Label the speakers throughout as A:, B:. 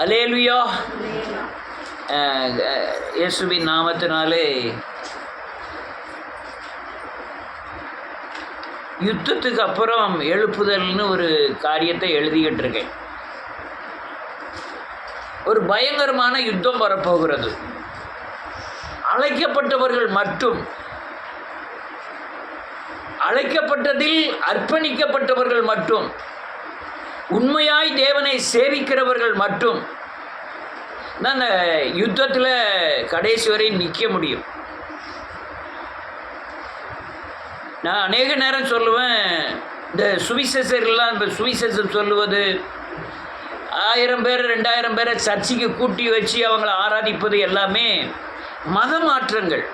A: அல்லேலூயா. இயேசுவின் நாமத்தினாலே யுத்தத்துக்கு அப்புறம் எழுப்புதல்னு ஒரு காரியத்தை எழுதிக்கிட்டு இருக்கேன். ஒரு பயங்கரமான யுத்தம் வரப்போகிறது. அழைக்கப்பட்டவர்கள் மட்டும், அழைக்கப்பட்டதில் அர்ப்பணிக்கப்பட்டவர்கள் மட்டும், உண்மையாய் தேவனை சேவிக்கிறவர்கள் மட்டும் தான் அந்த யுத்தத்தில் கடைசி வரை நிற்க முடியும். நான் அநேக நேரம் சொல்லுவேன், இந்த சுவிசேஷர்கள்லாம் இப்போ சுவிசேஷம் சொல்லுவது 1000 பேர் 2000 பேரை சர்ச்சைக்கு கூட்டி வச்சு அவங்கள ஆராதிப்பது எல்லாமே மத மாற்றங்கள்.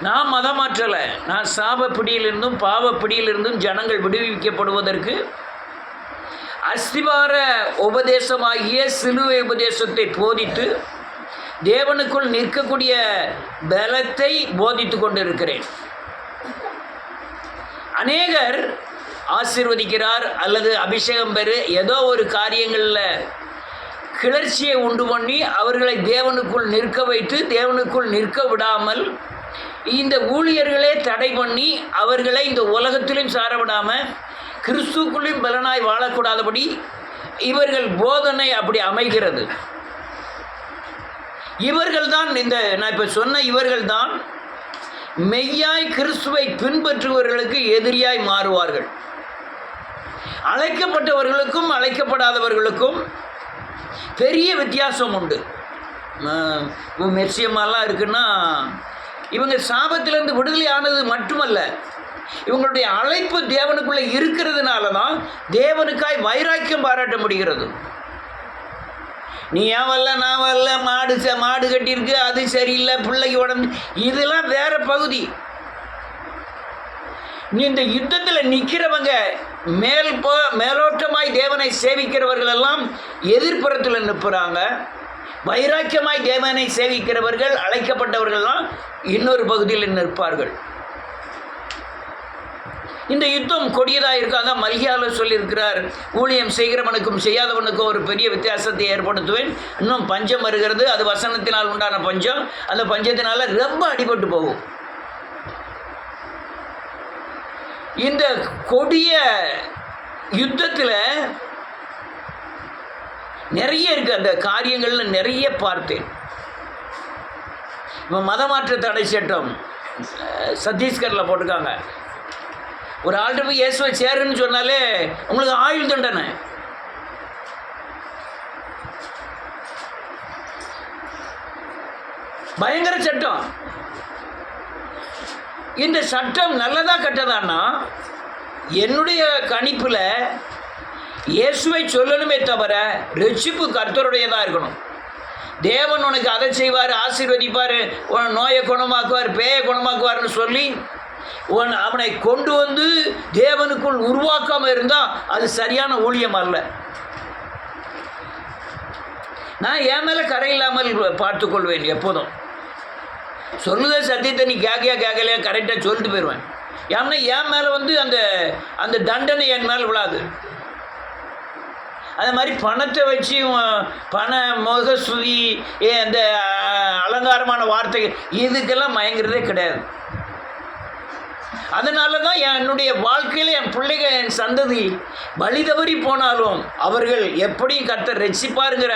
A: நான் மதம் மாற்றலை. நான் சாபப்பிடியிலிருந்தும் பாவப்பிடியிலிருந்தும் ஜனங்கள் விடுவிக்கப்படுவதற்கு அஸ்திவார உபதேசமாகிய சிலுவை உபதேசத்தை போதித்து தேவனுக்குள் நிற்கக்கூடிய பலத்தை போதித்து கொண்டிருக்கிறேன். அநேகர் ஆசீர்வதிக்கிறார் அல்லது அபிஷேகம் பெறு ஏதோ ஒரு காரியங்களில் கிளர்ச்சியை உண்டு பண்ணி அவர்களை தேவனுக்குள் நிற்க வைத்து தேவனுக்குள் நிற்க விடாமல் இந்த ஊழியர்களே தடை பண்ணி அவர்களை இந்த உலகத்திலும் சாரவிடாமல் கிறிஸ்துக்குள்ளையும் பலனாய் வாழக்கூடாதபடி இவர்கள் போதனை அப்படி அமைகிறது. இவர்கள்தான் நான் இப்போ சொன்ன இவர்கள்தான் மெய்யாய் கிறிஸ்துவை பின்பற்றுபவர்களுக்கு எதிரியாய் மாறுவார்கள். அழைக்கப்பட்டவர்களுக்கும் அழைக்கப்படாதவர்களுக்கும் பெரிய வித்தியாசம் உண்டு. மெர்சியம்மாலாம் இருக்குன்னா இவங்க சாபத்திலிருந்து விடுதலை ஆனது மட்டுமல்ல, இவங்களுடைய அழைப்பு தேவனுக்குள்ளே இருக்கிறதுனால தான் தேவனுக்காய் வைராக்கியம் பாராட்ட முடிகிறது. நீ ஏன் வரல, நான் வரல, மாடு கட்டியிருக்கு, அது சரியில்லை, பிள்ளைக்கு உடம்பு, இதெல்லாம் வேற பகுதி. நீ இந்த யுத்தத்தில் நிற்கிறவங்க மேலோட்டமாய் தேவனை சேவிக்கிறவர்கள் எல்லாம் எதிர்ப்புறத்தில் நிற்பறாங்க. வைராக்கியமாய் தேவனை சேவிக்கிறவர்கள் அழைக்கப்பட்டவர்கள்லாம் இன்னொரு பகுதியில் நிற்பார்கள். இந்த யுத்தம் கொடியதாக இருக்காங்க. மல்கியாவில் சொல்லியிருக்கிறார், ஊழியம் செய்கிறவனுக்கும் செய்யாதவனுக்கும் ஒரு பெரிய வித்தியாசத்தை ஏற்படுத்துவேன். இன்னும் பஞ்சம் வருகிறது, அது வசனத்தினால் உண்டான பஞ்சம். அந்த பஞ்சத்தினால ரொம்ப அடிபட்டு போகும். இந்த கொடிய யுத்தத்தில் நிறைய இருக்குது. அந்த காரியங்களில் நிறைய பார்த்தேன். இப்போ மதமாற்ற தடை சட்டம் சத்தீஸ்கரில் போட்டிருக்காங்க. ஒரு ஆள்கிட்ட போய் இயேசுவை சேருன்னு சொன்னாலே உங்களுக்கு ஆயுள் தண்டனை. பயங்கர சட்டம். இந்த சட்டம் நல்லதா கெட்டதான்னா என்னுடைய கணிப்பில் இயேசுவை சொல்லணுமே தவிர ரட்சிப்பு கர்த்தருடையதாக இருக்கணும். தேவன் உனக்கு அதை செய்வார், ஆசீர்வதிப்பார், உன் நோயை குணமாக்குவார், பேயை குணமாக்குவார்னு சொல்லி அவனை கொண்டு வந்து தேவனுக்குள் உருவாக்காமல் இருந்தால் அது சரியான ஊழியம் அல்ல. நான் என் மேலே கரை இல்லாமல் பார்த்துக்கொள்வேன். எப்போதும் சொல்லுத சத்தியத்தை நீ கேட்கலையா கரெக்டாக சொல்லிட்டு போயிடுவேன். ஏன்னா என் மேலே வந்து அந்த தண்டனை என் மேலே விழாது. அது மாதிரி பணத்தை வச்சு பண முகஸ்துதி அந்த அலங்காரமான வார்த்தைகள் இதுக்கெல்லாம் மயங்கிறதே கிடையாது. அதனால தான் என்னுடைய வாழ்க்கையில் என் பிள்ளைகள் என் சந்ததி வழி தவறி போனாலும் அவர்கள் எப்படியும் கர்த்தர் ரட்சிப்பாருங்கிற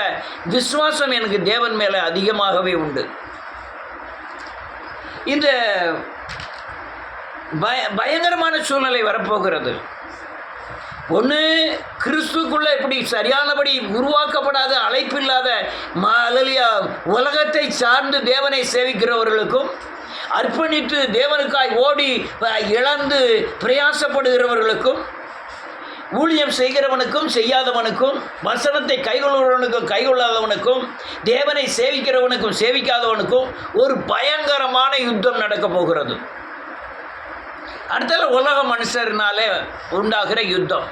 A: விசுவாசம் எனக்கு தேவன் மேலே அதிகமாகவே உண்டு. இந்த பயங்கரமான சூழ்நிலை வரப்போகிறது. ஒன்று, கிறிஸ்துக்குள்ளே இப்படி சரியானபடி உருவாக்கப்படாத அழைப்பில்லாத உலகத்தை சார்ந்து தேவனை சேவிக்கிறவர்களுக்கும் அர்ப்பணித்து தேவனுக்காய் ஓடி இழந்து பிரயாசப்படுகிறவர்களுக்கும் ஊழியம் செய்கிறவனுக்கும் செய்யாதவனுக்கும் வசனத்தை கைகொள்கிறவனுக்கும் கைகொள்ளாதவனுக்கும் தேவனை சேவிக்கிறவனுக்கும் சேவிக்காதவனுக்கும் ஒரு பயங்கரமான யுத்தம் நடக்கப் போகிறது. அடுத்தது உலக மனுஷர்னாலே உண்டாகிற யுத்தம்.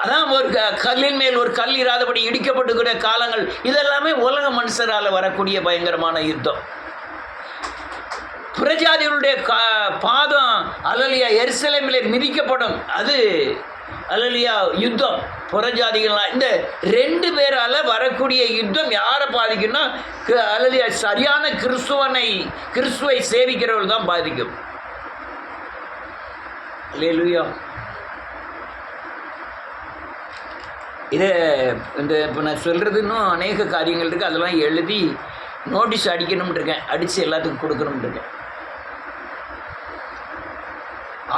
A: அதான் ஒரு கல்லின் மேல் ஒரு கல் இராதபடி இடிக்கப்பட்டுக்கிற காலங்கள். இதெல்லாமே உலக மனுஷரால் வரக்கூடிய பயங்கரமான யுத்தம். புறஜாதிகளுடைய பாதம் அல்லலியா எருசலேமிலே மிதிக்கப்படும். அது அல்லையா யுத்தம் புறஜாதிகள்லாம். இந்த 2 பேரால் வரக்கூடிய யுத்தம் யாரை பாதிக்கும்னா அல்லையா சரியான கிறிஸ்துவை சேவிக்கிறவர்கள் தான் பாதிக்கும். அல்லேலூயா. இதை இப்போ நான் சொல்கிறது இன்னும் அநேக காரியங்கள் இருக்குது. அதெல்லாம் எழுதி நோட்டீஸ் அடிக்கணும்னு இருக்கேன், அடித்து எல்லாத்துக்கும் கொடுக்கணும்னு இருக்கேன்.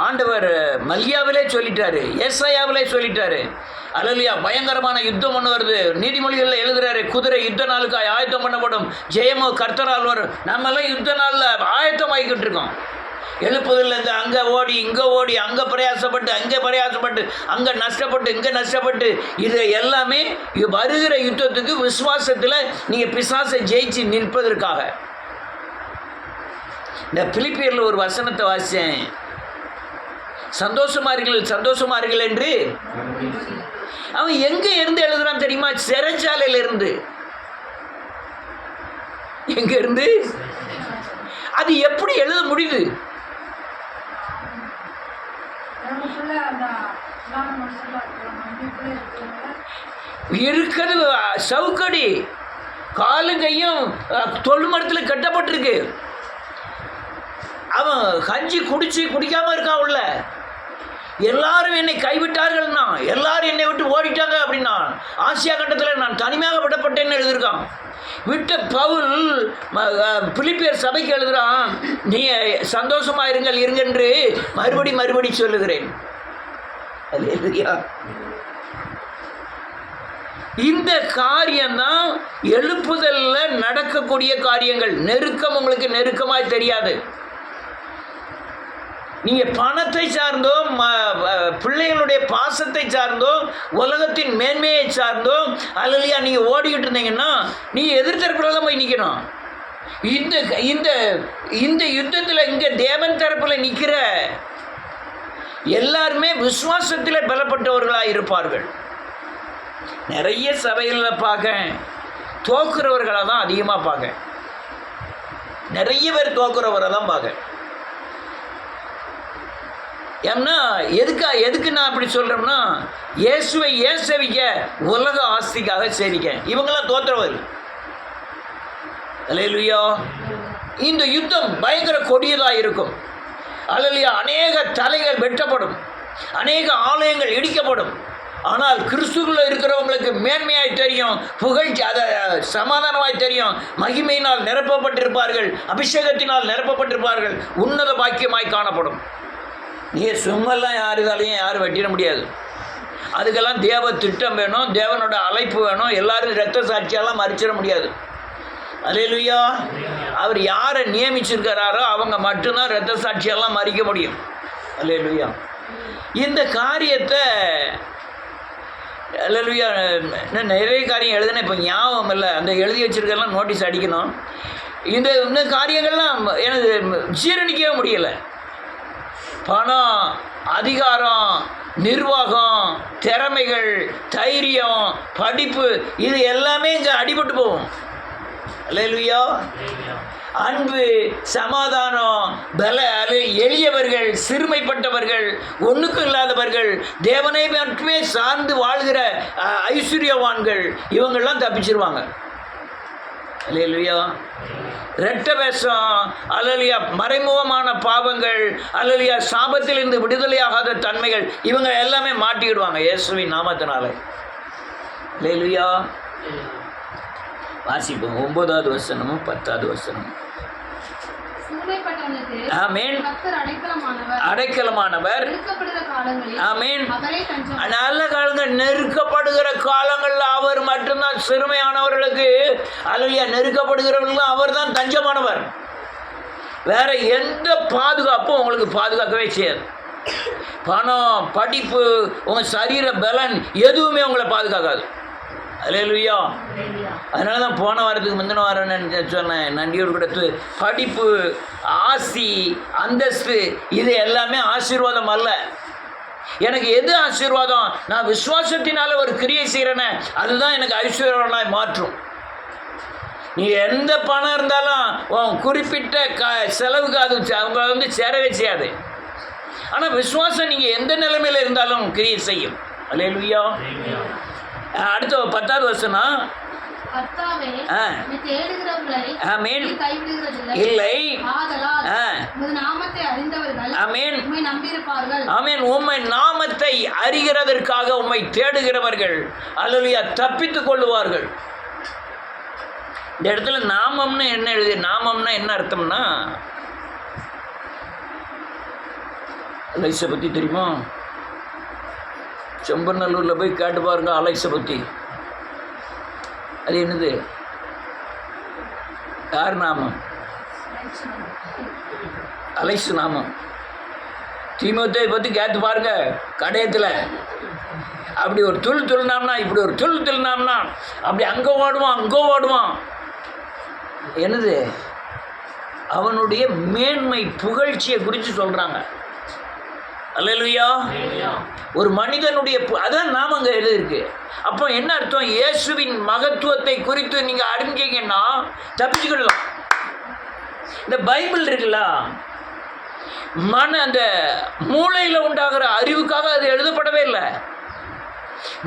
A: ஆண்டவர் மல்கியாவிலே சொல்லிட்டாரு, ஏசாயாவிலே சொல்லிட்டாரு. அல்லேலூயா. பயங்கரமான யுத்தம் ஒன்று வருது. நீதிமொழிகளில் எழுதுறாரு, குதிரை யுத்த நாளுக்கு ஆயத்தம் பண்ணப்படும், ஜெயமோ கர்த்தரால் வரும். நம்மெல்லாம் யுத்த நாளில் ஆயத்தமாகிக்கிட்டு இருக்கோம். எழுப்புதலேருந்து அங்கே ஓடி இங்கே ஓடி, அங்கே பிரயாசப்பட்டு அங்கே பிரயாசப்பட்டு, அங்கே நஷ்டப்பட்டு இங்கே நஷ்டப்பட்டு, இது எல்லாமே வருகிற யுத்தத்துக்கு விசுவாசத்தில் நீங்கள் பிசாசை ஜெயிச்சு நிற்பதற்காக. இந்த பிலிப்பியரில் ஒரு வசனத்தை வாசித்தேன், சந்தோஷமார்கள் என்று. அவன் எங்கே இருந்து எழுதுறான் தெரியுமா? சிறைச்சாலையில இருந்து. எங்க இருந்து? அது எப்படி எழுத முடியுது? இருக்கிறது சவுக்கடி, காலுங்கையும் தொழுமரத்தில் கட்டப்பட்டிருக்கு. அவன் கஞ்சி குடிக்காம இருக்கான் உள்ள. எல்லாரும் என்னை கைவிட்டார்கள்னா, எல்லாரும் என்னை விட்டு ஓடிட்டாங்க அப்படின்னா, ஆசியா கண்டத்தில் நான் தனிமையாக விடப்பட்டேன்னு எழுதியிருக்கான். விட்ட பவுல் பிலிப்பியர் சபைக்கு எழுதுகிறான், நீ சந்தோஷமாக இருங்கென்று மறுபடி சொல்லுகிறேன். அல்லேலூயா. இந்த காரியம்தான் எழுப்புதலில் நடக்கக்கூடிய காரியங்கள். நெருக்கம் உங்களுக்கு நெருக்கமாய் தெரியாது. நீங்கள் பணத்தை சார்ந்தோ, பிள்ளைகளுடைய பாசத்தை சார்ந்தோ, உலகத்தின் மேன்மையை சார்ந்தோ அல்லையா நீங்கள் ஓடிக்கிட்டு இருந்தீங்கன்னா நீங்கள் எதிர்த்தரப்பில் தான் போய் நிற்கணும். இந்த யுத்தத்தில் இங்கே தேவன் தரப்பில் நிற்கிற எல்லாருமே விசுவாசத்தில் பலப்பட்டவர்களாக இருப்பார்கள். நிறைய சபைகளில் பார்க்க தோக்குறவர்களாக தான் அதிகமாக பார்க்க, நிறைய பேர் தோக்குறவரை தான் பார்க்க. ஏன்னா எதுக்கு நான் அப்படி சொல்கிறோம்னா, இயேசுவை சேவிக்க, உலக ஆஸ்திக்காக சேவிக்க. இவங்கெல்லாம் தோற்றவர். அல்லேலூயா. இந்த யுத்தம் பயங்கர கொடியதாக இருக்கும். அல்லேலூயா. அநேக தலைகள் வெட்டப்படும், அநேக ஆலயங்கள் இடிக்கப்படும். ஆனால் கிறிஸ்துக்குள்ள இருக்கிறவங்களுக்கு மேன்மையாய் தெரியும், புகழ்ச்சி அதை சமாதானமாய் தெரியும். மகிமையினால் நிரப்பப்பட்டிருப்பார்கள், அபிஷேகத்தினால் நிரப்பப்பட்டிருப்பார்கள், உன்னத பாக்கியமாய் காணப்படும். நீங்கள் சும்மெல்லாம் யாரும் வெட்டிட முடியாது. அதுக்கெல்லாம் தேவ திட்டம் வேணும், தேவனோட அழைப்பு வேணும். எல்லாரும் இரத்த சாட்சியெல்லாம் மறிச்சிட முடியாது. அல்லேலூயா. அவர் யாரை நியமிச்சிருக்கிறாரோ அவங்க மட்டும்தான் இரத்த சாட்சியெல்லாம் மறிக்க முடியும். அல்லேலூயா. இந்த காரியத்தை அல்லேலூயா நிறைய காரியம் எழுதுனேன், இப்போ ஞாபகம் இல்லை. அந்த எழுதி வச்சிருக்கெல்லாம் நோட்டீஸ் அடிக்கணும். இந்த காரியங்கள்லாம் எனக்கு ஜீரணிக்கவே முடியலை. பணம், அதிகாரம், நிர்வாகம், திறமைகள், தைரியம், படிப்பு, இது எல்லாமே இங்கே அடிபட்டு போகும். அல்லேலூயா. அன்பு, சமாதானம், எளியவர்கள், சிறுமைப்பட்டவர்கள், ஒன்றுக்கும் இல்லாதவர்கள், தேவனை மட்டுமே சார்ந்து வாழ்கிற ஐஸ்வர்யவான்கள், இவங்கெல்லாம் தப்பிச்சிருவாங்க. அல்லேலூயா. இரட்ட வேஷம், அல்லேலூயா, மறைமுகமான பாவங்கள், அல்லேலூயா, சாபத்திலிருந்து விடுதலையாகாத தன்மைகள், இவங்க எல்லாமே மாட்டிக்கிடுவாங்க இயேசுவின் நாமத்தினால. அல்லேலூயா. வாசிப்போம் 9வது வசனமும் 10வது வசனமும். ஆமென். அடைக்கலமானவர். ஆமென். நல்ல காலங்கள், நெருக்கப்படுகிற காலங்களில் அவர் மட்டும்தான் சிறுமையானவர்களுக்கு, அல்லேலூயா, நெருக்கப்படுகிறவர்களுக்கு அவர் தான் தஞ்சமானவர். வேற எந்த பாதுகாப்பும் உங்களுக்கு பாதுகாக்கவே செய்யாது. பணம், படிப்பு, உங்கள் சரீர பலன் எதுவுமே உங்களை பாதுகாக்காது. அல்லேலூயா. அதனால தான் போன வாரத்துக்கு முந்தின வாரம் சொன்னேன், நன்றியோடு கொடுத்து, படிப்பு, ஆசி, அந்தஸ்து, இது எல்லாமே ஆசீர்வாதம் அல்ல. எனக்கு எது ஆசீர்வாதம்? நான் விசுவாசத்தினால ஒரு கிரியை செய்கிறேனே, அதுதான் எனக்கு ஐஸ்வர்யமாய் மாற்றும். நீ எந்த பணம் இருந்தாலும் குறிப்பிட்ட செலவுக்கு அது அவங்க சேரவே செய்யாது. ஆனால் விசுவாசம் நீங்கள் எந்த நிலைமையில் இருந்தாலும் கிரியை செய்யும். அல்லேலூயா. அடுத்த 10வது வசனம், இல்லை உம்மை நாமத்தை அறிகிறதற்காக உம்மை தேடுகிறவர்கள் அல்லேலூயா தப்பித்துக் கொள்ளுவார்கள். இந்த இடத்துல நாமம்னு என்ன எழுதி, நாமம்னா என்ன அர்த்தம்னா, அலைஸை பற்றி தெரியுமா? செம்பநல்லூரில் போய் கேட்டு பாருங்க அலைஸை பற்றி. அது என்னது? யார் நாமம்? அலைசு நாமம். தீமோத்தேயை பற்றி கேட்டு பாருங்க கடையத்தில். அப்படி ஒரு துள்ளினாம்னா, இப்படி ஒரு துள்ளினாம்னா அப்படி அங்கே ஓடுவான் அங்கே ஓடுவான். என்னது? அவனுடைய மேன்மை புகழ்ச்சியை குறித்து சொல்கிறாங்க. அல்லேலூயா. ஒரு மனிதனுடைய அதான் நாம அங்கே எழுதியிருக்கு. அப்போ என்ன அர்த்தம்? இயேசுவின் மகத்துவத்தை குறித்து நீங்கள் அறிஞ்சீங்கன்னா தப்பிச்சுக்கிடலாம். இந்த பைபிள் இருக்குல்ல, அந்த மூளையில் உண்டாகிற அறிவுக்காக அது எழுதப்படவே இல்லை.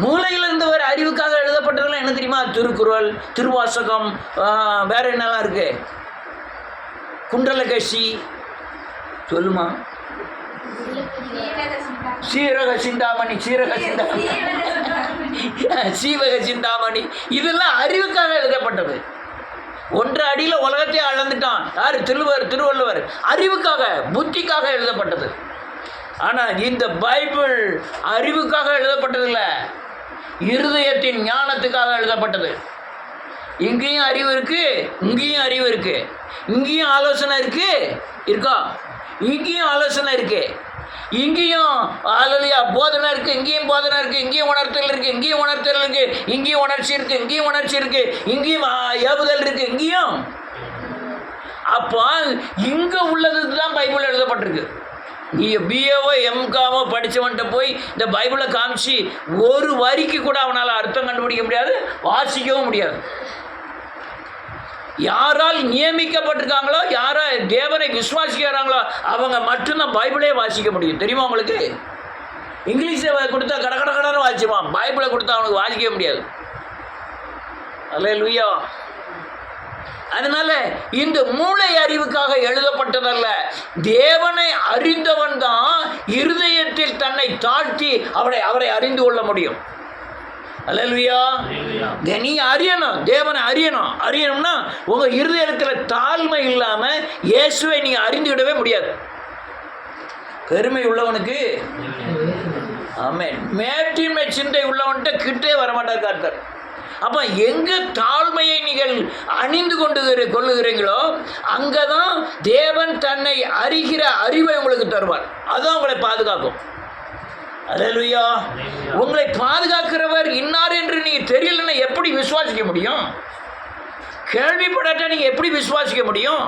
A: மூளையிலிருந்து வர அறிவுக்காக எழுதப்பட்டதெல்லாம் என்ன தெரியுமா? திருக்குறள், திருவாசகம், வேற என்னெல்லாம் இருக்கு? குண்டலகசி, சொல்லுமா? சீவக சிந்தாமணி, இதெல்லாம் அறிவுக்காக எழுதப்பட்டது. 1 அடியில் உலகத்தையே அளந்துட்டான் யார்? திருவள்ளுவர். அறிவுக்காக, புத்திக்காக எழுதப்பட்டது. ஆனால் இந்த பைபிள் அறிவுக்காக எழுதப்பட்டதில்லை, இருதயத்தின் ஞானத்துக்காக எழுதப்பட்டது. இங்கேயும் அறிவு இருக்கு, இங்கேயும் அறிவு இருக்கு, இங்கேயும் ஆலோசனை இருக்கா, இங்கேயும் ஆலோசனை இருக்கு, இங்கேயும் அல்லேலூயா போதனை இருக்கு, இங்கேயும் போதனை இருக்கு, இங்கேயும் உணர்த்தல் இருக்கு, இங்கேயும் உணர்த்தல் இருக்கு, இங்கேயும் உணர்ச்சி இருக்கு, இங்கேயும் உணர்ச்சி இருக்கு, இங்கேயும் ஏவுதல் இருக்கு, இங்கேயும். அப்போ இங்கே உள்ளதுக்கு தான் பைபிள் எழுதப்பட்டிருக்கு. நீ பிஏவோ எம்காமோ படித்தவன்ட்ட போய் இந்த பைபிளை காமிச்சு ஒரு வரிக்கு கூட அவனால் அர்த்தம் கண்டுபிடிக்க முடியாது, வாசிக்கவும் முடியாது. யாரால் நியமிக்கப்பட்டிருக்காங்களோ, யாரை தேவனை விசுவாசிக்கிறாங்களோ அவங்க மட்டும்தான் பைபிளே வாசிக்க முடியும். தெரியுமா உங்களுக்கு? இங்கிலீஷை கொடுத்தா கடற்கடன்னு வாசிப்பான், பைபிளை கொடுத்தா அவனுக்கு வாசிக்க முடியாது. அல்லேலூயா. அதனால இந்த மூளை அறிவுக்காக எழுதப்பட்டதல்ல, தேவனை அறிந்தவன் தான் இருதயத்தில் தன்னை தாழ்த்தி அவரை அறிந்து கொள்ள முடியும். அல்லேலூயா. நீ அறியணும், தேவனை அறியணும்னா உங்கள் இருதயத்தில் தாழ்மை இல்லாமல் இயேசுவை நீங்கள் அறிந்துவிடவே முடியாது. பெருமை உள்ளவனுக்கு ஆமென், மேட்டின்மை சிந்தை உள்ளவன்கிட்ட கிட்டே வரமாட்டார் கர்த்தர். அப்போ எங்கே தாழ்மையை நீங்கள் அணிந்து கொள்ளுகிறீங்களோ அங்கே தான் தேவன் தன்னை அறிகிற அறிவை உங்களுக்கு தருவார். அதுதான் உங்களை பாதுகாக்கும். அல்லேலூயா. உங்களை பாதுகாக்கிறவர் இன்னார் என்று நீங்கள் தெரியலன்னா எப்படி விசுவாசிக்க முடியும்? கேள்விப்படாட்டா நீங்கள் எப்படி விசுவாசிக்க முடியும்?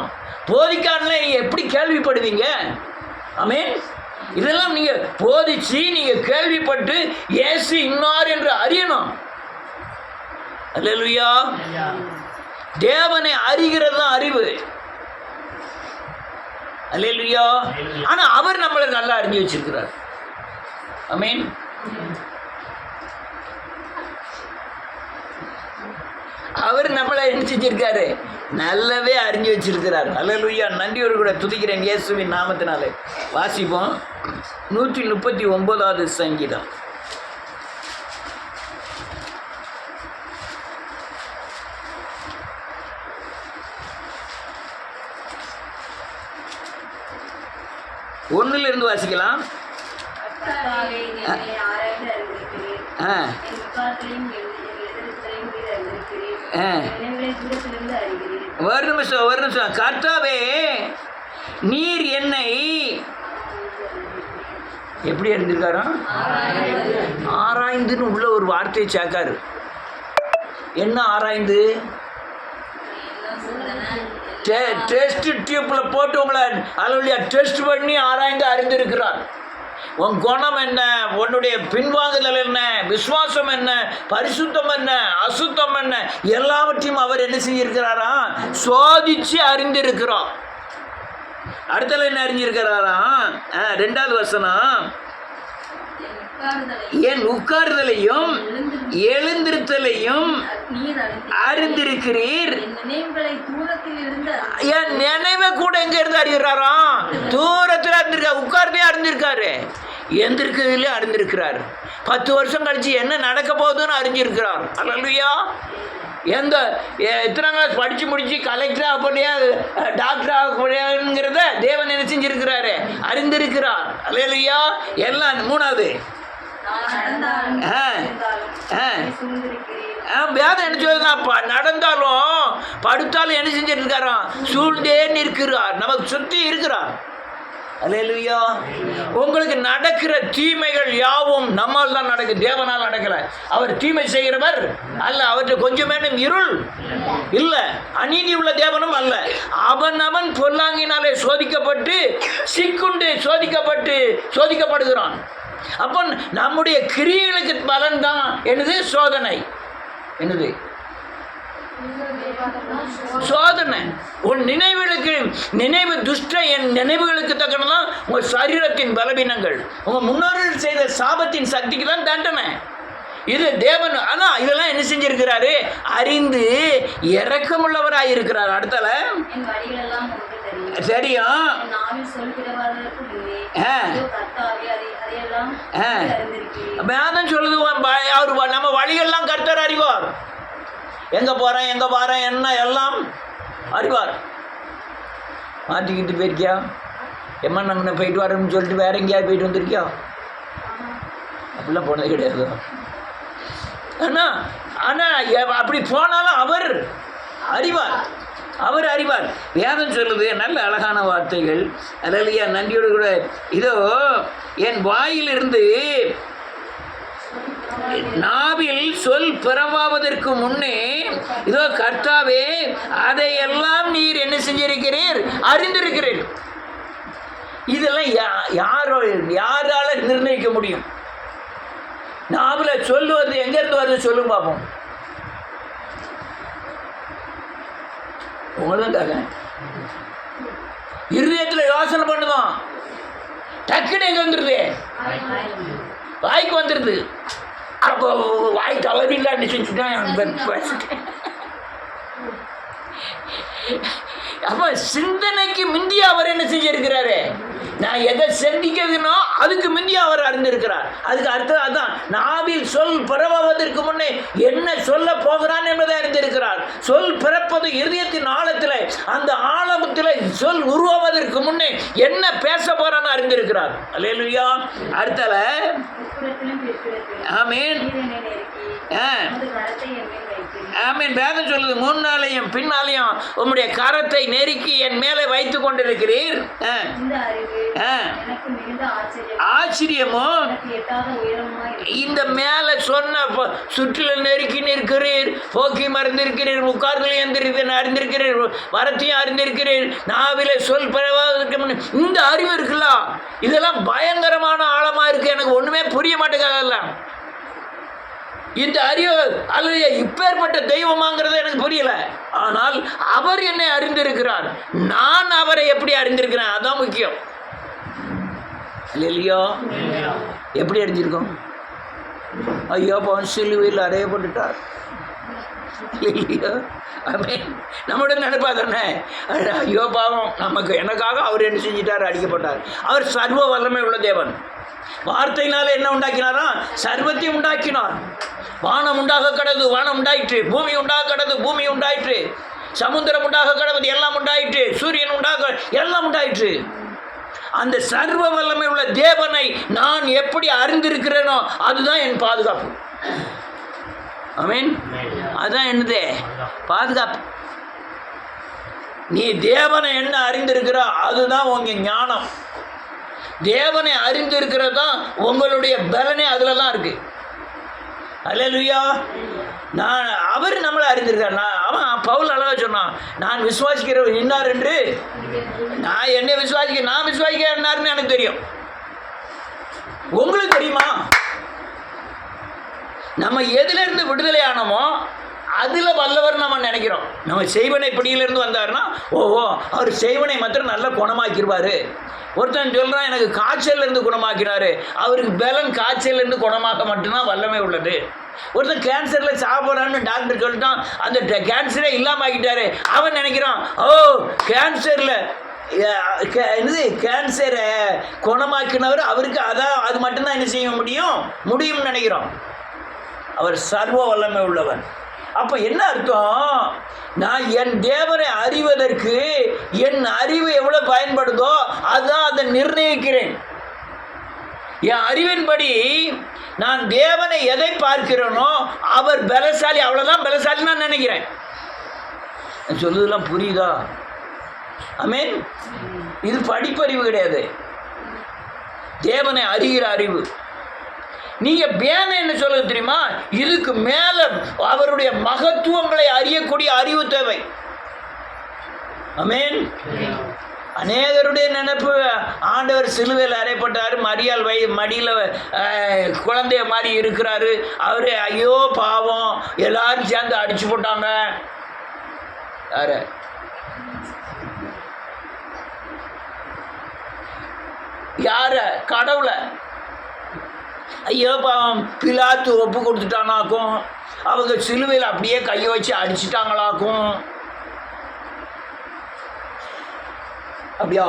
A: போதிக்காரன நீங்கள் எப்படி கேள்விப்படுவீங்க? ஆமென். இதெல்லாம் நீங்கள் போதிச்சு நீங்கள் கேள்விப்பட்டு இயேசு இன்னார் என்று அறியணும். அல்லேலூயா. தேவனை அறிகிறது தான் அறிவு. அல்லேலூயா. ஆனால் அவர் நம்மளை நல்லா அறிஞ்சு வச்சிருக்கிறார். ஆமென். அவர் நம்மளை என்ன செஞ்சிருக்காரு? நல்லாவே அறிஞ்சு வச்சிருக்கிறார். அல்லேலூயா. நன்றியோடு கூட துதிக்கிறேன் இயேசுவின் நாமத்தினாலே. வாசிப்போம் 139வது சங்கீதம். ஒன்றிலிருந்து வாசிக்கலாம். ஒரு நிமிஷம். கர்த்தாவே, நீர் என்னை எப்படி அறிந்திருக்காரோ? ஆராய்ந்துன்னு உள்ள ஒரு வார்த்தையை சேர்க்காரு. என்ன ஆராய்ந்து? டெஸ்ட் டியூப்பில் போட்டு உங்களை அல்லேலூயா டெஸ்ட் பண்ணி ஆராய்ந்து அறிந்திருக்கிறார். உன் குணம் என்ன, உன்னுடைய பின்வாங்குதல் என்ன, விசுவாசம் என்ன, பரிசுத்தம் என்ன, அசுத்தம் என்ன, எல்லாவற்றையும் அவர் என்ன செஞ்சிருக்கிறாரா? சோதிச்சு அறிந்திருக்கிறார். அடுத்தல என்ன அறிஞ்சிருக்கிறாராம்? 2வது வசனம், என் உட்கார்தலையும் எழுந்திருத்தலையும் அறிந்திருக்கிறீர். என் நினைவை கூட எங்க இருந்து அறிகிறாராம்? தூரத்தில் அறிந்திருக்காரு. உட்கார்ந்தே அறிந்திருக்காரு, எந்திருக்கிறதுல அறிந்திருக்கிறார். 10 வருஷம் கழிச்சு என்ன நடக்க போகுதுன்னு அறிஞ்சிருக்கிறார். அல்லேலூயா. எத்தனை கிளாஸ் படித்து முடிச்சு கலெக்டர் ஆக போறியா, டாக்டர் ஆக போறியாங்கிறத தேவன் என்ன செஞ்சிருக்கிறாரு? அறிந்திருக்கிறார். அல்லேலூயா. எல்லாம் 3வது வேதம் என்ன சொல்லுதுன்னா, நடந்தாலும் படுத்தாலும் என்ன செஞ்சிட்டு இருக்காராம்? சூழ்ந்தே நிற்கிறார், நமக்கு சுற்றி இருக்கிறார். அல்லேலூயா. உங்களுக்கு நடக்கிற தீமைகள் யாவும் நம்மால் தான் நடக்குது, தேவனால் நடக்கல. அவர் தீமை செய்கிறவர் அல்ல, அவற்றை கொஞ்சமேனும் இருள் இல்லை, அநீதி உள்ள தேவனும் அல்ல. அவன் பொல்லாங்கினாலே சோதிக்கப்பட்டு சிக்குண்டு சோதிக்கப்படுகிறான். அப்போ நம்முடைய கிரியைகளுக்கு பலன் தான் என்னது? சோதனை. என்னது? சோதனை. உன் நினைவு துஷ்ட என் நினைவுகளுக்கு தக்கனதான் உங்கள் சரீரத்தின் பலவீனங்கள். உங்கள் முன்னோர்கள் செய்த சாபத்தின் சக்திக்கு தான் தண்டனை. இது தேவன். ஆனால் இதெல்லாம் என்ன செஞ்சிருக்கிறாரு? அறிந்து இரக்கமுள்ளவராக இருக்கிறார். அடுத்தல சரியும் வேதம் சொல்லுது, அவர் நம்ம வழிகள்லாம் கர்த்தர் அறிவார். எங்கே போகிறேன் எங்கே வாரேன் என்ன எல்லாம் அறிவார். மாற்றிக்கிட்டு போயிருக்கியா? நாங்கள் போயிட்டு வரோம்னு சொல்லிட்டு வேற எங்கேயாவது போயிட்டு வந்திருக்கியா? அப்படிலாம் போனது கிடையாது. ஆனால் அப்படி போனாலும் அவர் அறிவார். வேதம் சொல்லுது, நல்ல அழகான வார்த்தைகள். அல்லேலூயா. நன்றியோடு கூட இதோ என் வாயிலிருந்து நாவில் சொல் பிறவாவதற்கு முன்னே இதோ கர்த்தாவே அதையெல்லாம் நீர் என்ன செஞ்சிருக்கிறீர்? அறிந்திருக்கிறீர். இதெல்லாம் யாரால நிர்ணயிக்க முடியும்? நாவில் சொல்லுவது எங்கிருந்து வருது சொல்லுங்க பார்ப்போம். உங்களுக்கு இருதயத்தில் யோசனை பண்ணுதான், டக்குன்னு எங்க வந்துருது? வாய்க்கு வந்துடுது. அப்போ வாய் தளவில்லான்னு செஞ்சுட்டேன். அப்போ சிந்தனைக்கு முந்தி அவர் என்ன செஞ்சிருக்கிறாரு? நான் எதை சிந்திக்கிறதுனோ அதுக்கு முந்தி அவர் அறிந்திருக்கிறார். அதுக்கு அர்த்தம் அதான், நாவில் சொல் பிறவாவதற்கு முன்னே என்ன சொல்ல போகிறான் என்பதை அறிந்திருக்கிறார். சொல் பிறப்பது இருதயத்தின் ஆழத்தில், அந்த ஆழத்தில் சொல் உருவாவதற்கு முன்னே என்ன பேச போறான்னு அறிந்திருக்கிறார். அல்லேலூயா. அடுத்தல ஆமீன். ஆமீன். வேதம் சொல்லுது, முன்னாலையும் பின்னாலையும் உம்முடைய கரத்தை நெருக்கி என் மேலே வைத்து கொண்டிருக்கிறீர். ஆச்சரியமோ இந்த மேலே சொன்ன சுற்றில நெருக்கி நிற்கிறீர், போக்கி மறந்திருக்கிறீர், உட்கார்தலையும் அறிந்திருக்கிறீர், வரத்தையும் அறிந்திருக்கிறீர், நாவில சொல் பிறவாதற்கு இந்த அறிவு இருக்குல்ல, இதெல்லாம் பயங்கரமான ஆழமா இருக்கு. எனக்கு ஒண்ணுமே புரிய மாட்டேங்குது. இந்த அறிவு அல்லது இப்பேற்பட்ட தெய்வமாங்கிறது எனக்கு புரியல. ஆனால் அவர் என்னை அறிந்திருக்கிறார், நான் அவரை எப்படி அறிந்திருக்கிறேன், அதான் முக்கியம். இல்லையோ? எப்படி அறிஞ்சிருக்கோம்? ஐயோ பவன் சிலுவையில் அறையப்பட்டுட்டார். இல்லையோ? நம்முடைய நினைப்பா தானே, ஐயோ பாவம் எனக்காக அவர் என்ன செஞ்சிட்டார்? அடிக்கப்பட்டார். அவர் சர்வ வல்லமை உள்ள தேவன். வார்த்தையினால என்ன உண்டாக்கினாரா? சர்வத்தையும் உண்டாக்கினார். வானம் உண்டாக கடவுது, வானம் உண்டாயிற்று. பூமி உண்டாக கடவுது, பூமி உண்டாயிற்று. சமுத்திரம் உண்டாக கடவுது, எல்லாம் உண்டாயிற்று. சூரியன் உண்டாக எல்லாம் உண்டாயிற்று. அந்த சர்வ வல்லமை உள்ள தேவனை நான் எப்படி அறிந்திருக்கிறேனோ அதுதான் என் பாதுகாப்பு. ஆமீன். அதுதான் என்னது? பாதுகாப்பு. நீ தேவனை என்ன அறிந்திருக்கிறா அதுதான் உங்க ஞானம். தேவனை அறிந்திருக்கிறது தான் உங்களுடைய பலனே அதில் தான் இருக்கு. அல்லேலூயா. அவர் நம்மளை அறிந்திருக்கார். அவன் பவுல் அழகா சொன்னான், நான் விசுவாசிக்கிறவர் இன்னார் என்று. நான் என்னை நான் விசுவாசிக்க என்னாருன்னு எனக்கு தெரியும். உங்களுக்கு தெரியுமா? நம்ம எதிலிருந்து விடுதலை ஆனோமோ அதில் வல்லவர் நம்ம நினைக்கிறோம். நம்ம செய்வனை பிடியிலிருந்து வந்தாருன்னா ஓஹோ அவர் செய்வனை மாத்திரம் நல்லா குணமாக்கிடுவார். ஒருத்தன் சொல்கிறான் எனக்கு காய்ச்சல்லேருந்து குணமாக்கிறாரு, அவருக்கு பலன் காய்ச்சல்லேருந்து குணமாக்க மட்டும்தான் வல்லமை உள்ளது. ஒருத்தன் கேன்சரில் சாப்பிட்றான்னு டாக்டர் சொல்லிட்டான், அந்த கேன்சரே இல்லாமல் ஆக்கிட்டாரு. அவன் நினைக்கிறான் ஓ கேன்சரில் கேன்சரை குணமாக்கினவர் அவருக்கு அது மட்டும்தான் என்ன செய்ய முடியும்னு நினைக்கிறோம். அவர் சர்வ வல்லமை உள்ளவர். அப்போ என்ன அர்த்தம்? நான் என் தேவனை அறிவதற்கு என் அறிவு எவ்வளோ பயன்படுதோ அதுதான் அதை நிர்ணயிக்கிறேன். என் அறிவின்படி நான் தேவனை எதை பார்க்கிறேனோ அவர் பலசாலி, அவ்வளோதான் பலசாலி நான் நினைக்கிறேன். சொல்லுதெல்லாம் புரியுதா? ஆமென். இது படிப்பறிவு கிடையாது, தேவனை அறிகிற அறிவு. நீங்க வேணும் என்ன சொல்ல தெரியுமா? இதுக்கு மேல அவருடைய மகத்துவங்களை அறியக்கூடிய அறிவு தேவை. ஆமென். அநேகருடைய நினைப்பு ஆண்டவர் சிலுவையில் அறையப்பட்டார், மரியாள் மடியில் குழந்தைய மாதிரி இருக்கிறாரு, அவரு ஐயோ பாவம் எல்லாரும் சேர்ந்து அடிச்சு போட்டாங்க. யார? யார? கடவுளை. ஐயோ பாவம் பிலாத்து ஒப்பு கொடுத்துட்டானாக்கும், அவங்க சிலுவையில் அப்படியே கையை வச்சு அடிச்சுட்டாங்களாக்கும். அப்படியா?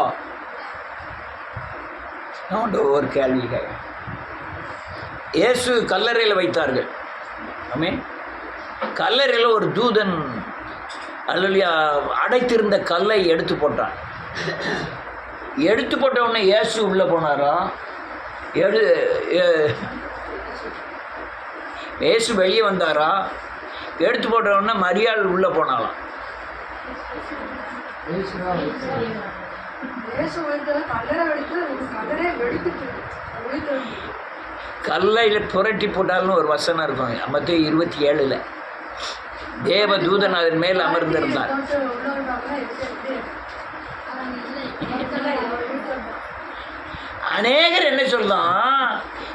A: நான் ஒரு கேள்வி கேட்க. இயேசு கல்லறையில் வைத்தார்கள். ஆமென். கல்லறையில் ஒரு தூதன் அல்லையா அடைத்திருந்த கல்லை எடுத்து போட்டான். எடுத்து போட்ட உடனே இயேசு உள்ளே போனாரா? இயேசு வெளியே வந்தாரா? எடுத்து போட்ட உடனே மரியாள் உள்ளே போனாலாம். கல்லையில் புரட்டி போட்டாலும் ஒரு வசனம் இருக்கும், மத்தேயு 27. தேவ தூதன் அதன் மேல் அமர்ந்திருந்தார். அநேகர் என்ன சொல்லலாம்,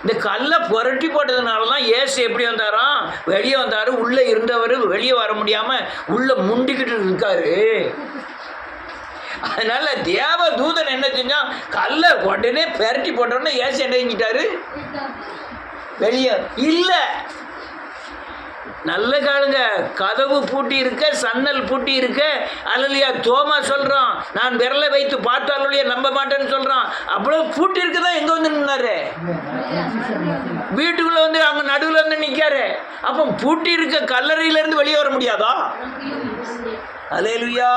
A: இந்த கல்லை புரட்டி போட்டதுனால தான் இயேசு எப்படி வந்தாராம்? வெளியே வந்தார். உள்ளே இருந்தவர் வெளியே வர முடியாமல் உள்ளே முண்டிக்கிட்டு இருக்காரு. அதனால தேவ தூதன் என்ன செஞ்சான்? கல்லை உடனே புரட்டி போட்டோன்னே இயேசு என்ன செஞ்சிட்டாரு? வெளியே இல்லை. நல்ல காலுங்க, கதவு பூட்டி இருக்க, சன்னல் பூட்டி இருக்க. அல்லையா தோமா சொல்கிறான், நான் விரலை வைத்து பார்த்தாலுடைய நம்ப மாட்டேன்னு சொல்கிறான். அவ்வளோ பூட்டி இருக்குதான் எங்கே வந்து நின்னாரு? வீட்டுக்குள்ளே வந்து அங்கே நடுவில் வந்து நிற்காரு. அப்போ பூட்டி இருக்க கல்லறையிலேருந்து வெளியே வர முடியாதா? அல்லேலூயா.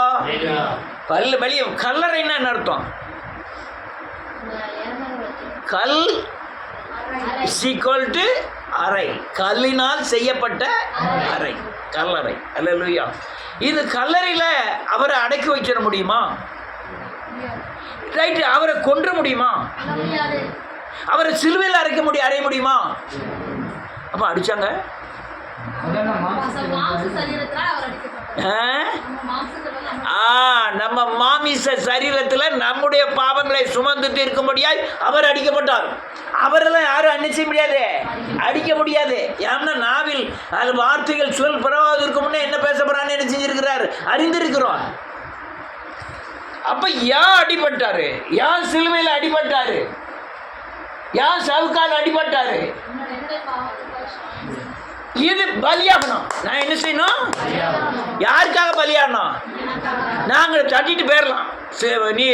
A: வெளியே கல்லறைன்னா என்ன அர்த்தம்? கல் = அறை, கல்லினால் செய்யப்பட்ட அறை, கல்லறை. அல்லேலூயா. இது கல்லறையில் அவரை அடக்கி வைக்கிற முடியுமா? ரைட்டு. அவரை கொன்ற முடியுமா? அவரை சிலுவையில் அறைய முடியுமா? அப்போ அடிச்சாங்க. நம்ம மாமிச சரீரத்தில் நம்முடைய பாவங்களை சுமந்து தீர்க்கும்படியாய் அவர் அடிக்கப்பட்டார். அவரெல்லாம் யாரும் அன்னிச்ச முடியாது, அடிக்க முடியாது. ஏன்னா நாவில் அது வார்த்தைகள் சொல் பிறவாதற்கு முன்னே என்ன பேச போறான்னு என்ன செஞ்சிருக்கிறார்? அறிந்திருக்கிறோம். அப்ப ஏன் அடிபட்டாரு? ஏன் சிலுவையில் அடிபட்டாரு? ஏன் சவுக்கால் அடிபட்டாரு? இது பலியாகணும். நான் என்ன செய்யணும்? யாருக்காக பலியாகணும்? நாங்கள் தட்டிட்டு போயிடலாம். நீ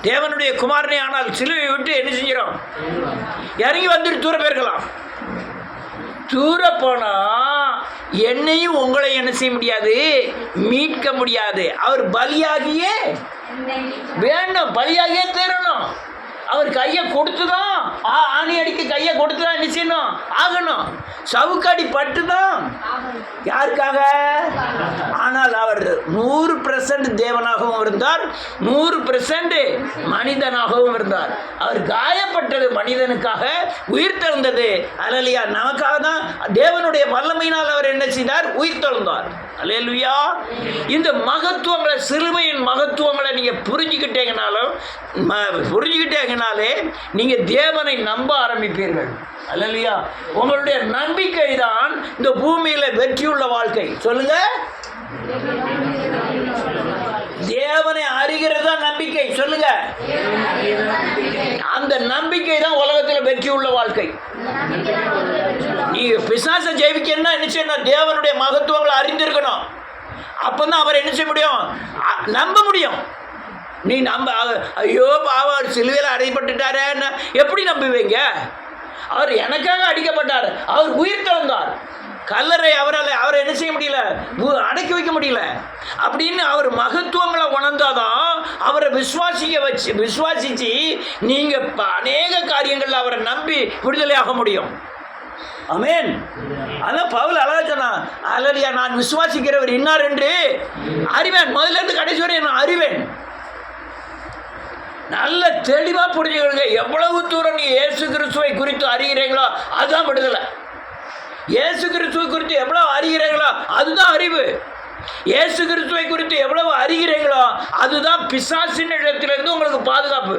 A: தேவனுடைய குமாரனே ஆனால் சிலுவை விட்டு என்ன செஞ்சிடும்? இறங்கி வந்துட்டு தூர போயிருக்கலாம். தூர போனா என்னையும் உங்களை என்ன செய்ய முடியாது? மீட்க முடியாது. அவர் பலியாகியே வேண்டும், பலியாகியே தீரணும். அவர் கையை கொடுத்துதான், ஆணி அடிக்க கையை கொடுத்துதான் என்ன செய்யணும்? ஆகணும். சவுக்கடி பட்டுதான். யாருக்காக? ஆனால் அவர் 100% தேவனாகவும் இருந்தார், 100% மனிதனாகவும் இருந்தார். அவர் காயப்பட்டது மனிதனுக்காக, உயிர் தெழுந்தது அல்லேலூயா நமக்காக தான். தேவனுடைய வல்லமையினால் அவர் என்ன செய்தார்? உயிர் தெழுந்தார். அல்லேலூயா. இந்த மகத்துவங்களை, சிலுவையின் மகத்துவங்களை நீங்க புரிஞ்சுக்கிட்டீங்கனாலே நீங்க தேவனை நம்ப ஆரம்பிப்பீர்கள். அல்லேலூயா. உங்களுடைய நம்பிக்கை தான் இந்த பூமியில வெற்றியுள்ள வாழ்க்கை. சொல்லுங்க, தேவனை அறிகிறது தான் நம்பிக்கை. சொல்லுங்க, அந்த நம்பிக்கை தான் உலகத்தில் வெற்றி உள்ள வாழ்க்கை. நீ பிசாசை ஜெயிக்கணும்னா என்ன செய்யணும்? தேவனுடைய மகத்துவங்களை அறிந்திருக்கணும். அப்பதான் அவர் என்ன செய்ய முடியும்? நம்ப முடியும். நீ நம்ப, ஐயோ பாவர் சிலுவையில் அறையப்பட்டுட்டாரு, எப்படி நம்புவீங்க? அவர் எனக்காக அடிக்கப்பட்டார், அவர் உயிர் தெழுந்தார். கல்லறை அவரை என்ன செய்ய முடியல, அடக்கி வைக்க முடியல. அப்படின்னு அவர் மகத்துவங்களை உணர்ந்தாதான் அவரை விசுவாசிச்சு நீங்க அநேக காரியங்கள்ல அவரை நம்பி விடுதலையாக முடியும். ஆமென். அதான் பவுல் அழகா சொன்னான், அல்லேலூயா, நான் விசுவாசிக்கிறவர் இன்னார் என்று அறிவேன். முதல்ல இருந்து கடைசி வரை நான் அறிவேன். நல்ல தெளிவா புரிஞ்சுக்கணுங்க. எவ்வளவு தூரம் நீ இயேசு கிறிஸ்துவை குறித்து அறிகிறீங்களோ அதுதான் விடுதலை. இயேசு கிறிஸ்துவை குறித்து எவ்வளவு அறிகிறீங்களோ அதுதான் அறிவு. இயேசு கிறிஸ்துவை குறித்து எவ்வளவு அறிகிறீங்களோ அதுதான் பிசாசின் இடத்திலிருந்து உங்களுக்கு பாதுகாப்பு.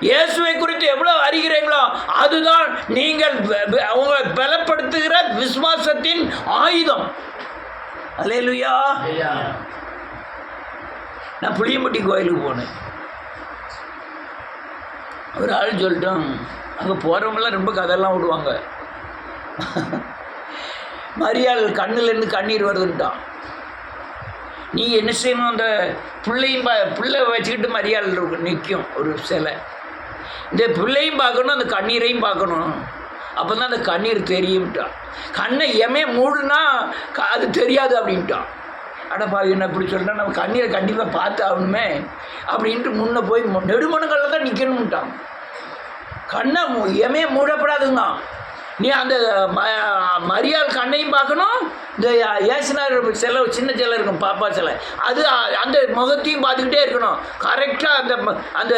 A: இயேசுவை குறித்து எவ்வளவு அறிகிறீங்களோ அதுதான் நீங்கள் உங்களை பலப்படுத்துகிற விசுவாசத்தின் ஆயுதம். அல்லேலூயா. நான் புளியம்பட்டி கோயிலுக்கு போனேன். ஒரு ஆள் சொல்லிட்டோம், அங்கே போகிறவங்களாம் ரொம்ப கதையெல்லாம் விடுவாங்க. மரியாள் கண்ணுலேருந்து கண்ணீர் வருதுன்ட்டான். நீ என்ன செய்யணும்? அந்த பிள்ளை வச்சுக்கிட்டு மரியாள் நிற்கும் ஒரு சிலை. இந்த பிள்ளையும் பார்க்கணும், அந்த கண்ணீரையும் பார்க்கணும். அப்போ தான் அந்த கண்ணீர் தெரியும்ட்டான். கண்ணை மூடுனா அது தெரியாது அப்படின்ட்டான். அடப்பா என்ன இப்படி சொல்லிட்டா, நம்ம கண்ணீரை கண்டிப்பாக பார்த்து ஆகணுமே அப்படின்ட்டு முன்னே போய் நெடுமணங்களில் தான் நிற்கணும்ட்டான். கண்ணை மூடப்படாதுங்க. நீ அந்த மரியாள் கண்ணையும் பார்க்கணும், இந்த ஏசுனார் சிலை, சின்ன சிலை இருக்கும், பாப்பா சிலை, அது அந்த முகத்தையும் பார்த்துக்கிட்டே இருக்கணும். கரெக்டாக அந்த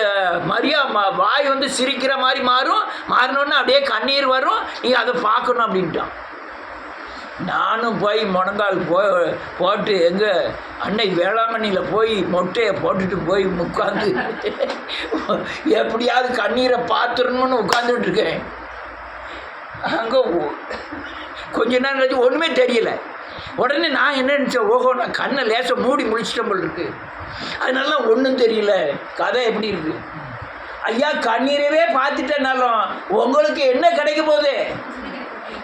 A: மரியா வாய் வந்து சிரிக்கிற மாதிரி மாறினோன்னு அப்படியே கண்ணீர் வரும், நீங்கள் அதை பார்க்கணும் அப்படின்ட்டான். நானும் போய் முழங்கால் போட்டு எங்கள் அன்னை வேளாங்கண்ணியில் போய் மொட்டையை போட்டுட்டு போய் உட்காந்து எப்படியாவது கண்ணீரை பார்த்துடணும்னு உட்காந்துட்டு இருக்கேன். அங்கே கொஞ்ச நேரம் கழிச்சு ஒன்றுமே தெரியல. உடனே நான் என்ன நினச்சேன், ஓஹோ நான் கண்ணை லேசாக மூடி முடிச்சிட்டேன் போல் இருக்கு, அதனால ஒன்றும் தெரியல. கதை எப்படி இருக்கு? ஐயா, கண்ணீரவே பார்த்துட்டேனாலும் உங்களுக்கு என்ன கிடைக்க போகுது?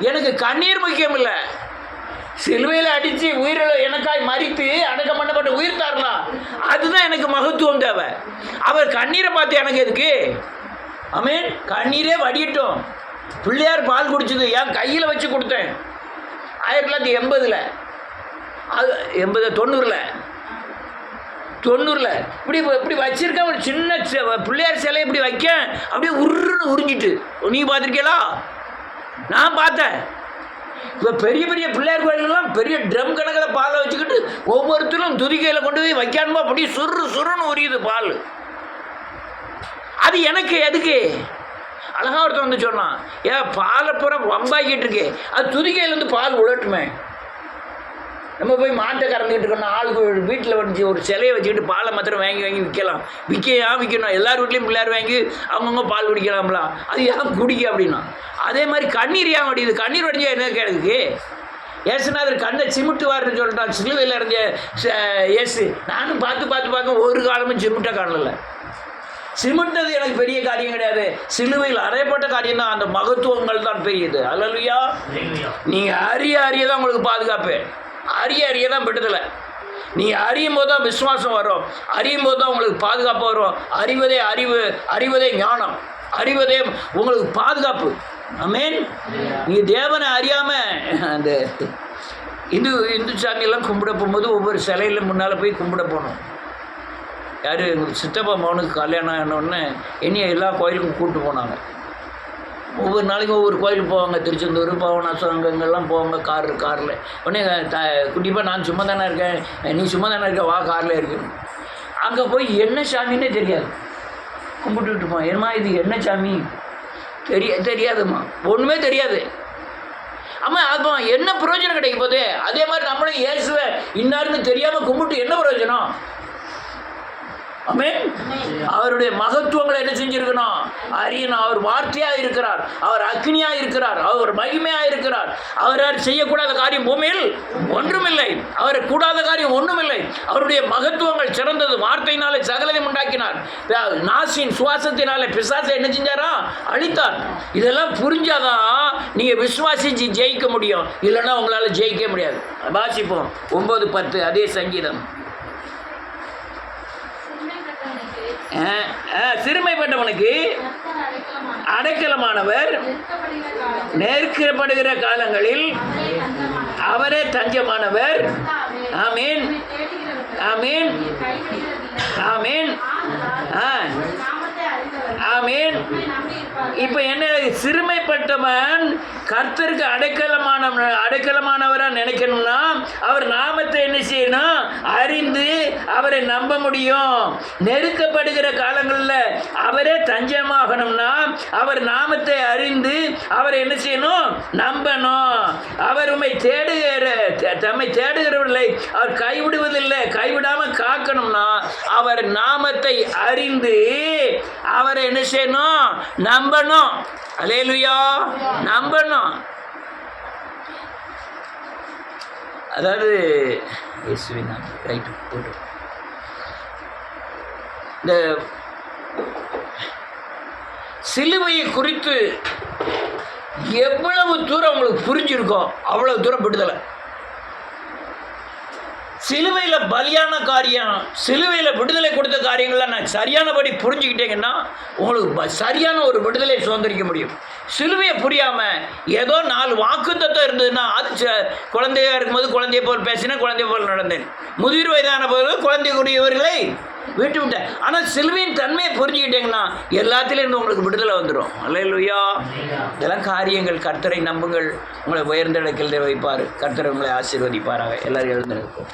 A: எனக்கு கண்ணீர் முக்கியம் இல்லை. சிலுவையில் அடித்து உயிரில் எனக்காய் மறித்து அடக்கம் பண்ணப்பட்ட உயிர் தரலாம், அதுதான் எனக்கு மகத்துவம் தேவை. அவர் கண்ணீரை பார்த்து எனக்கு எதுக்கு? ஆமென். கண்ணீரே வடியட்டும். பிள்ளையார் பால் குடிச்சது என் கையில் வச்சு கொடுத்தேன் 1980, அது 90 இப்படி வச்சிருக்கேன். ஒரு சின்ன பிள்ளையார் சிலை இப்படி வைக்க அப்படியே உருன்னு உறிஞ்சிட்டு. நீ பார்த்துருக்கீங்களா? நான் பார்த்தேன். இப்போ பெரிய பெரிய பிள்ளையார் கோயிலெல்லாம் பெரிய ட்ரம் கணக்கில் பாலை வச்சுக்கிட்டு ஒவ்வொருத்தரும் துதிக்கையில் கொண்டு போய் வைக்கானுமோ அப்படி சுருன்னு உரியுது பால். அது எனக்கு எதுக்கு? அழகா ஒருத்தன் வந்து சொன்னான், ஏன் பாலை பூரா வம்பாக்கிட்டு இருக்கே, அது துதிக்கையிலேருந்து பால் உழட்டுமே. நம்ம போய் மாட்டை கறந்துக்கிட்டு இருக்கணும், ஆளுக்கு வீட்டில் வந்து ஒரு சிலையை வச்சுக்கிட்டு பாலை மாத்திரம் வாங்கி விற்கணும். எல்லார் வீட்லேயும் பிள்ளையார் வாங்கி அவங்கவுங்க பால் குடிக்கலாம்ல, அது ஏன் குடிக்க அப்படின்னா. அதே மாதிரி கண்ணீர் ஏன் வடியுது? கண்ணீர் வடிஞ்சா என்ன கேட்குது? ஏசுநாதர் கண்ணை சிமிட்டுவார்னு சொல்லிட்டான் சிலுவையில் இருந்த ஏசு. நானும் பார்க்க ஒரு காலமும் சிமிட்டை காணல. சிமிட்டது எனக்கு பெரிய காரியம் கிடையாது, சிலுவையில் அறையப்பட்ட காரியம் தான். அந்த மகத்துவங்கள் தான் பெரியது. அல்லேலூயா. நீங்கள் அறிய தான் உங்களுக்கு பாதுகாப்பு, அறிய தான் விடுதலை. நீங்கள் அறியும் போது தான் விசுவாசம் வரும், அறியும் போது தான் உங்களுக்கு பாதுகாப்பு வரும். அறிவதே ஞானம், அறிவதே உங்களுக்கு பாதுகாப்பு. ஆமென். நீங்கள் தேவனை அறியாமல் அந்த இந்து சாமியெல்லாம் கும்பிட போகும்போது ஒவ்வொரு சிலையில் முன்னால் போய் கும்பிட போகணும். யார் எங்கள் சித்தப்பா மகனுக்கு கல்யாணம் ஆனோடனே என்னைய எல்லா கோயிலுக்கும் கூப்பிட்டு போனாங்க. ஒவ்வொரு நாளைக்கும் ஒவ்வொரு கோயிலுக்கு போவாங்க. திருச்செந்தூர், பாவநாசம், அங்கெல்லாம் போவாங்க காரில். உடனே குட்டிப்பா நான் சும்மா தானே இருக்கேன், நீ சும்மா தானே இருக்க, வா காரில் இருக்கு. அங்கே போய் என்ன சாமின்னே தெரியாது, கும்பிட்டுக்கிட்டு போவோம். ஏம்மா இது என்ன சாமி? தெரியாதும்மா, ஒன்றுமே தெரியாது. ஆமாம், அப்போ என்ன பிரயோஜனம் கிடைக்க போகுது? அதே மாதிரி நம்மளும் இயேசுவை இன்னாருன்னு தெரியாமல் கும்பிட்டு என்ன பிரயோஜனம்? ஆமென். அவருடைய மகத்துவங்களை என்ன செஞ்சிருக்கணும் அறியணும். அவர் வார்த்தையாக இருக்கிறார், அவர் அக்னியாக இருக்கிறார், அவர் மகிமையாக இருக்கிறார். அவரால் செய்யக்கூடாத காரியம் பூமியில் ஒன்றுமில்லை, அவர் கூடாத காரியம் ஒன்றுமில்லை. அவருடைய மகத்துவங்கள் சிறந்தது. வார்த்தையினாலே சகலதையும் உண்டாக்கினார். நாசின் சுவாசத்தினாலே பிசாசை என்ன செஞ்சாரா அழித்தார். இதெல்லாம் புரிஞ்சாதான் நீங்க விசுவாசிச்சு ஜெயிக்க முடியும், இல்லைன்னா உங்களால ஜெயிக்க முடியாது. வாசிப்போம் 9:10 அதே சங்கீதம். சிறுமைப்பட்டவனுக்கு அடைக்கலமானவர், நெருக்கப்படுகிற காலங்களில் அவரே தஞ்சமானவர். ஆமீன் ஆமீன் ஆமீன் ஆமீன். இப்ப என்ன, சிறுமைப்பட்டவன் கர்த்தருக்கு அடைக்கலமானவரா நினைக்கணும்னா அவர் நாமத்தை என்ன செய்யணும் அறிந்து அவரை நம்ப முடியும். நெருக்கப்படுகிற காலங்களில் அவரே தஞ்சமாகணும்னா அவர் நாமத்தை அறிந்து அவரை என்ன செய்யணும் நம்பணும். அவர் உம்மை தம்மை தேடுகிறவர்களை அவர் கைவிடுவதில்லை, கைவிடாம காக்கணும்னா அவர் நாமத்தை அறிந்து அவரை என்ன செய்யணும் நம்பணும். அல்லேலூயா, நம்பணும். அதாவது இந்த சிலுவையை குறித்து எவ்வளவு தூரம் உங்களுக்கு புரிஞ்சிருக்கோ அவ்வளவு தூரம் விடுதலை. சிலுவையில் பலியான காரியம், சிலுவையில் விடுதலை கொடுத்த காரியங்கள்லாம் நான் சரியானபடி புரிஞ்சுக்கிட்டீங்கன்னா உங்களுக்கு சரியான ஒரு விடுதலை சுதந்திரிக்க முடியும். சிலுவையை புரியாமல் ஏதோ 4 வாக்குத்தத்தம் இருந்ததுன்னா, அது குழந்தையாக இருக்கும்போது குழந்தைய போல் பேசினேன், குழந்தைய போல் நடந்தேன், முதிர் வயதான போது குழந்தைக்குரியவர்களை விட்டு விட்டேன். ஆனால் சிலுவையின் தன்மையை புரிஞ்சுக்கிட்டீங்கன்னா எல்லாத்திலேருந்து உங்களுக்கு விடுதலை வந்துடும். அல்லேலூயா. இதெல்லாம் காரியங்கள். கர்த்தரை நம்புங்கள், உங்களை உயர்ந்த இடத்தில் வைப்பார். கர்த்தரை உங்களை ஆசீர்வதிப்பாராக. எல்லாரும் எழுந்து நிற்போம்.